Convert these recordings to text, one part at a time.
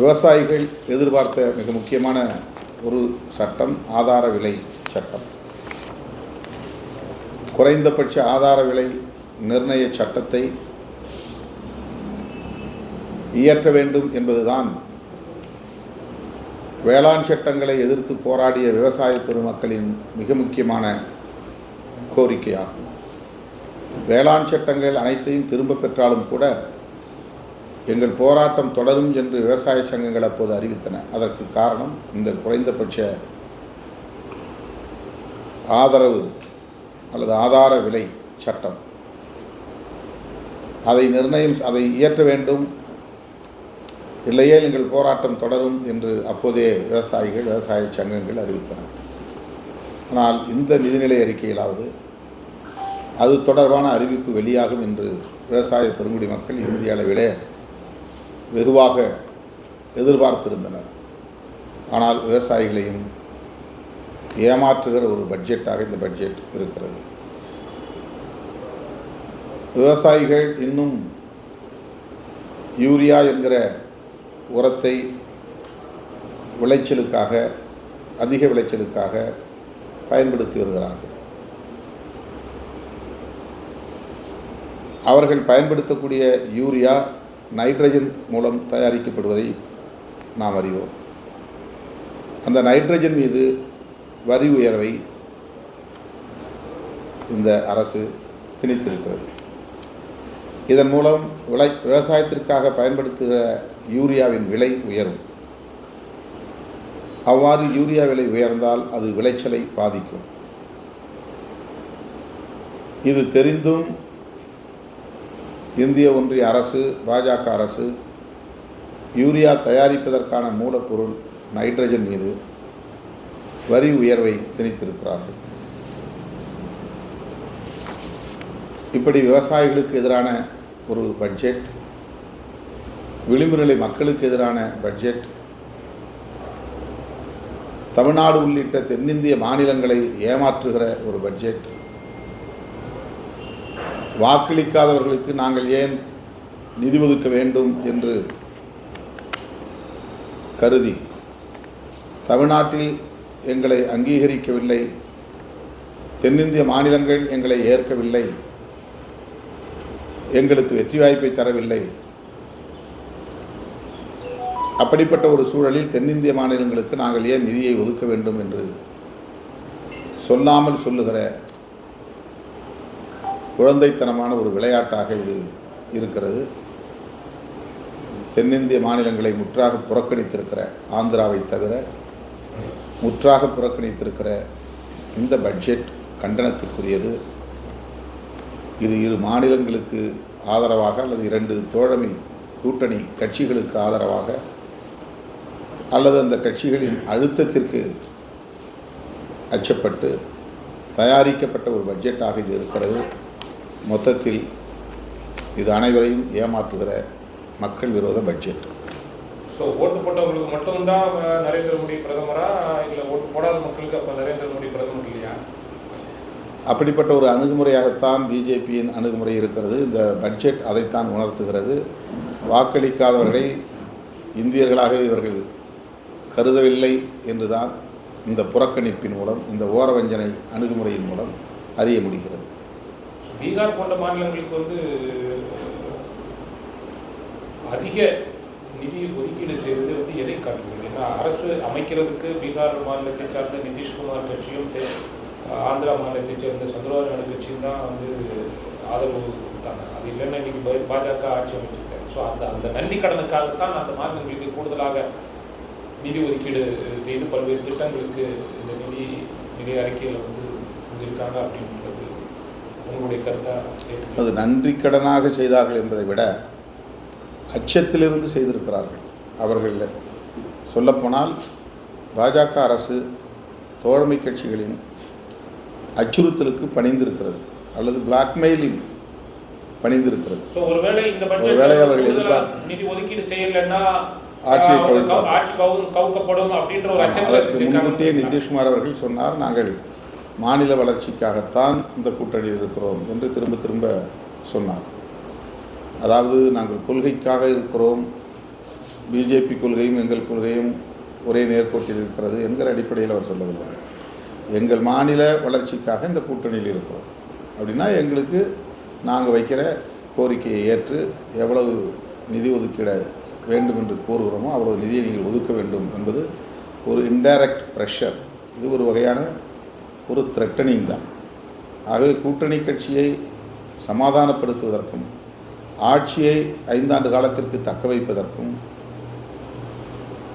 விவசாயிகள் எதிர்பார்த்த மிக முக்கியமான ஒரு சட்டம் ஆதார விலை சட்டம். குறைந்தபட்ச ஆதார விலை நிர்ணய சட்டத்தை இயற்ற வேண்டும் என்பதுதான் வேளாண் சட்டங்களை எதிர்த்து போராடிய விவசாய பெருமக்களின் மிக முக்கியமான கோரிக்கையாகும். வேளாண் சட்டங்கள் அனைத்தையும் திரும்ப பெற்றாலும் கூட எங்கள் போராட்டம் தொடரும் என்று விவசாய சங்கங்கள் அப்போது அறிவித்தன. அதற்கு காரணம் இந்த குறைந்தபட்ச ஆதரவு அல்லது ஆதார விலை சட்டம். அதை இயற்ற வேண்டும், இல்லையே எங்கள் போராட்டம் தொடரும் என்று அப்போதே விவசாய சங்கங்கள் அறிவித்தன. ஆனால் இந்த நிதிநிலை அறிக்கையிலாவது அது தொடர்பான அறிவிப்பு வெளியாகும் என்று விவசாய பெருங்குடி மக்கள் இந்திய அளவிலே வெகுவாக எதிர்பார்த்திருந்தனர். ஆனால் விவசாயிகளையும் ஏமாற்றுகிற ஒரு பட்ஜெட்டாக இந்த பட்ஜெட் இருக்கிறது. விவசாயிகள் இன்னும் யூரியா என்கிற உரத்தை அதிக விளைச்சலுக்காக பயன்படுத்தி வருகிறார்கள். அவர்கள் பயன்படுத்தக்கூடிய யூரியா நைட்ரஜன் மூலம் தயாரிக்கப்படுவதை நாம் அறிவோம். அந்த நைட்ரஜன் மீது வரி உயர்வை இந்த அரசு திணித்திருக்கிறது. இதன் மூலம் விவசாயத்திற்காக பயன்படுத்துகிற யூரியாவின் விலை உயரும். அவ்வாறு யூரியா விலை உயர்ந்தால் அது விளைச்சலை பாதிக்கும். இது தெரிந்தும் இந்திய ஒன்றிய அரசு, பாஜக அரசு யூரியா தயாரிப்பதற்கான மூலப்பொருள் நைட்ரஜன் மீது வரி உயர்வை திணித்திருக்கிறார்கள். இப்படி விவசாயிகளுக்கு எதிரான ஒரு பட்ஜெட், விளிம்பு நிலை மக்களுக்கு எதிரான பட்ஜெட், தமிழ்நாடு உள்ளிட்ட தென்னிந்திய மாநிலங்களை ஏமாற்றுகிற ஒரு பட்ஜெட், வாக்களிக்காதவர்களுக்கு நாங்கள் ஏன் நிதி ஒதுக்க வேண்டும் என்று கருதி தமிழ்நாட்டில் எங்களை அங்கீகரிக்கவில்லை, தென்னிந்திய மாநிலங்கள் எங்களை ஏற்கவில்லை, எங்களுக்கு வெற்றி வாய்ப்பை தரவில்லை. அப்படிப்பட்ட ஒரு சூழலில் தென்னிந்திய மாநிலங்களுக்கு நாங்கள் ஏன் நிதியை ஒதுக்க வேண்டும் என்று சொல்லாமல் சொல்லுகிற குழந்தைத்தனமான ஒரு விளையாட்டாக இது இருக்கிறது. தென்னிந்திய மாநிலங்களை முற்றாக புறக்கணித்திருக்கிற, ஆந்திராவை தவிர முற்றாக புறக்கணித்திருக்கிற இந்த பட்ஜெட் கண்டனத்திற்குரியது. இது இரு மாநிலங்களுக்கு ஆதரவாக அல்லது இரண்டு தோழமை கூட்டணி கட்சிகளுக்கு ஆதரவாக அல்லது அந்த கட்சிகளின் அழுத்தத்திற்கு அச்சப்பட்டு தயாரிக்கப்பட்ட ஒரு பட்ஜெட்டாக இது இருக்கிறது. மொத்தத்தில் இது அனைவரையும் ஏமாற்றுகிற மக்கள் விரோத பட்ஜெட். ஸோ ஓட்டு போட்டவங்களுக்கு மட்டும்தான் நரேந்திர மோடி பிரதமரா, இல்லை ஓட்டு போடாத மக்களுக்கு அப்போ நரேந்திர மோடி பிரதமர் இல்லையா? அப்படிப்பட்ட ஒரு அணுகுமுறையாகத்தான் பிஜேபியின் அணுகுமுறை இருக்கிறது. இந்த பட்ஜெட் அதைத்தான் உணர்த்துகிறது. வாக்களிக்காதவர்களை இந்தியர்களாக இவர்கள் கருதவில்லை என்றுதான் இந்த புறக்கணிப்பின் மூலம், இந்த ஓரவஞ்சனை அணுகுமுறையின் மூலம் அறிய முடிகிறது. பீகார் போன்ற மாநிலங்களுக்கு அதிக நிதி ஒதுக்கீடு செய்வது எதை காட்டுகிறது? ஏன்னா அரசு அமைக்கிறதுக்கு பீகார் மாநிலத்தை சார்ந்த நிதிஷ்குமார் கட்சியும் ஆந்திரா மாநிலத்தை சேர்ந்த சந்திரபாபு நாயுடு கட்சியும் தான் ஆதரவு கொடுத்தாங்க. அது இல்லைன்னா இன்னைக்கு பாஜக ஆட்சி அமைச்சிருக்காங்க. ஸோ அந்த நன்றி கடனுக்காகத்தான் அந்த மாநிலங்களுக்கு கூடுதலாக நிதி ஒதுக்கீடு செய்து பல்வேறு திட்டங்களுக்கு இந்த நிதி அறிக்கையில் செஞ்சிருக்காங்க அப்படின்றது உங்களுடைய கருத்தா? அது நன்றி கடனாக செய்தார்கள் என்பதை விட அச்சத்திலிருந்து செய்திருக்கிறார்கள். அவர்கள் சொல்லப்போனால் பாஜக அரசு தோழமை கட்சிகளின் அச்சுறுத்தலுக்கு பணிந்திருக்கிறது அல்லது பிளாக்மெயிலிங் பணிந்திருக்கிறது. ஒருவேளை அவர்கள் எதிர்பார்த்து நிதி ஒதுக்கீடு செய்யலைன்னா ஆட்சியை கவுக்கப்படும் அப்படின்ற ஒரு அதற்கு முன்கூட்டியே நிதிஷ்குமார் அவர்கள் சொன்னார், நாங்கள் மாநில வளர்ச்சிக்காகத்தான் இந்த கூட்டணியில் இருக்கிறோம் என்று திரும்ப திரும்ப சொன்னார். அதாவது நாங்கள் கொள்கைக்காக இருக்கிறோம், பிஜேபி கொள்கையும் எங்கள் கொள்கையும் ஒரே நேர்கோட்டில் இருக்கிறது என்கிற அடிப்படையில் அவர் சொல்லவில்லை. எங்கள் மாநில வளர்ச்சிக்காக இந்த கூட்டணியில் இருக்கிறோம் அப்படின்னா எங்களுக்கு நாங்கள் வைக்கிற கோரிக்கையை ஏற்று எவ்வளவு நிதி ஒதுக்கிட வேண்டும் என்று கோருகிறோமோ அவ்வளவு நிதியை நீங்கள் ஒதுக்க வேண்டும் என்பது ஒரு இன்டைரக்ட் ப்ரெஷர். இது ஒரு வகையான ஒரு த்ரெட்டனிங் தான். ஆகவே கூட்டணி கட்சியை சமாதானப்படுத்துவதற்கும் ஆட்சியை 5 ஆண்டு காலத்திற்கு தக்க வைப்பதற்கும்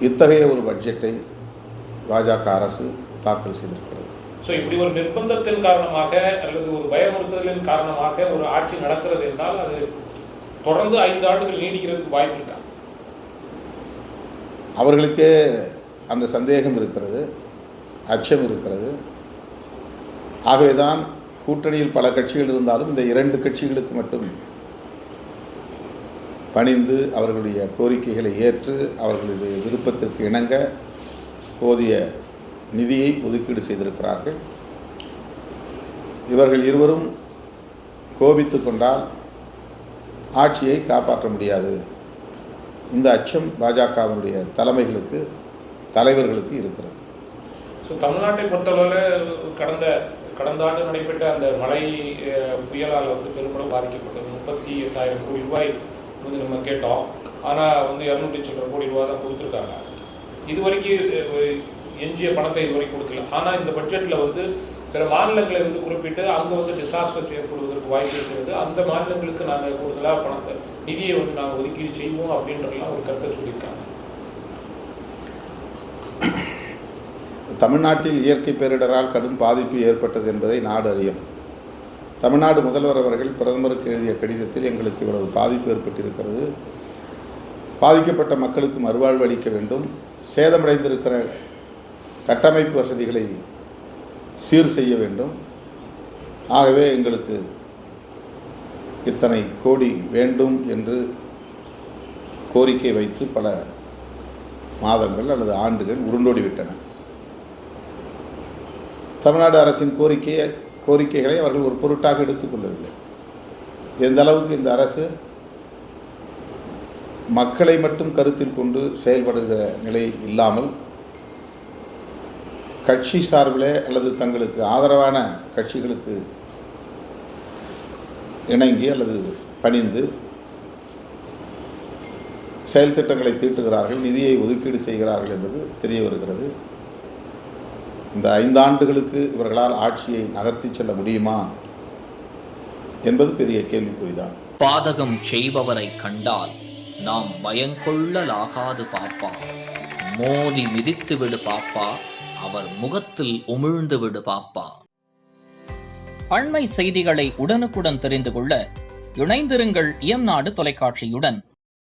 இத்தகைய ஒரு பட்ஜெட்டை பாஜக அரசு தாக்கல் செய்திருக்கிறது. ஸோ இப்படி ஒரு நிர்பந்தத்தின் காரணமாக அல்லது ஒரு பயமுறுத்தலின் காரணமாக ஒரு ஆட்சி நடக்கிறது என்றால் அது தொடர்ந்து 5 ஆண்டுகள் நீடிக்கிறதுக்கு வாய்ப்பு இருக்கா? அவர்களுக்கே அந்த சந்தேகம் இருக்கிறது, அச்சம் இருக்கிறது. ஆகவேதான் கூட்டணியில் பல கட்சிகள் இருந்தாலும் இந்த 2 கட்சிகளுக்கு மட்டும் பணிந்து அவர்களுடைய கோரிக்கைகளை ஏற்று அவர்களுடைய விருப்பத்திற்கு இணங்க போதிய நிதியை ஒதுக்கீடு செய்திருக்கிறார்கள். இவர்கள் இருவரும் கோபித்து கொண்டால் ஆட்சியை காப்பாற்ற முடியாது. இந்த அச்சம் பாஜகவினுடைய தலைவர்களுக்கு இருக்கிறது. ஸோ தமிழ்நாட்டை பொறுத்தளவில் கடந்த ஆண்டு நடைபெற்ற அந்த மழை புயலால் பெரும்பளவு பாதிக்கப்பட்டது. 38,000 கோடி ரூபாய் நம்ம கேட்டோம். ஆனால் 200 சில்லற கோடி ரூபாய் தான் கொடுத்துருக்காங்க. இது வரைக்கும் எஞ்சிய பணத்தை இதுவரைக்கும் கொடுக்கல. ஆனால் இந்த பட்ஜெட்டில் சில மாநிலங்களை குறிப்பிட்டு அங்கே டிசாஸ்டர்ஸ் ஏற்படுவதற்கு வாய்ப்பு இருக்கிறது. அந்த மாநிலங்களுக்கு நாங்கள் கூடுதலாக பணத்தை நிதியை நாங்கள் ஒதுக்கீடு செய்வோம் அப்படின்றலாம் ஒரு கருத்தை சொல்லியிருக்காங்க. தமிழ்நாட்டில் இயற்கை பேரிடரால் கடும் பாதிப்பு ஏற்பட்டது என்பதை நாடு அறியும். தமிழ்நாடு முதல்வர் அவர்கள் பிரதமருக்கு எழுதிய கடிதத்தில் எங்களுக்கு இவ்வளவு பாதிப்பு ஏற்பட்டிருக்கிறது, பாதிக்கப்பட்ட மக்களுக்கு மறுவாழ்வு அளிக்க வேண்டும், சேதமடைந்திருக்கிற கட்டமைப்பு வசதிகளை சீர் செய்ய வேண்டும், ஆகவே எங்களுக்கு இத்தனை கோடி வேண்டும் என்று கோரிக்கை வைத்து பல மாதங்கள் அல்லது ஆண்டுகள் உருண்டோடிவிட்டன. தமிழ்நாடு அரசின் கோரிக்கைகளை அவர்கள் ஒரு பொருட்டாக எடுத்துக்கொள்ளவில்லை. எந்த அளவுக்கு இந்த அரசு மக்களை மட்டும் கருத்தில் கொண்டு செயல்படுகிற நிலை இல்லாமல் கட்சி சார்பிலே அல்லது தங்களுக்கு ஆதரவான கட்சிகளுக்கு இணங்கி அல்லது பணிந்து செயல் திட்டங்களை தீட்டுகிறார்கள், நிதியை ஒதுக்கீடு செய்கிறார்கள் என்பது தெரிய வருகிறது. இந்த 5 ஆண்டுகளுக்கு இவர்களால் ஆட்சியை நகர்த்தி செல்ல முடியுமா என்பது பெரிய கேள்விக்குறிதான். பாதகம் செய்பவரை கண்டால் நாம் பயங்கொள்ளலாகாது பாப்பா, மோதி மிதித்து விடு பாப்பா, அவர் முகத்தில் உமிழ்ந்து விடு பாப்பா. அண்மை செய்திகளை உடனுக்குடன் தெரிந்து கொள்ள இணைந்திருங்கள் இயம்நாடு தொலைக்காட்சியுடன்.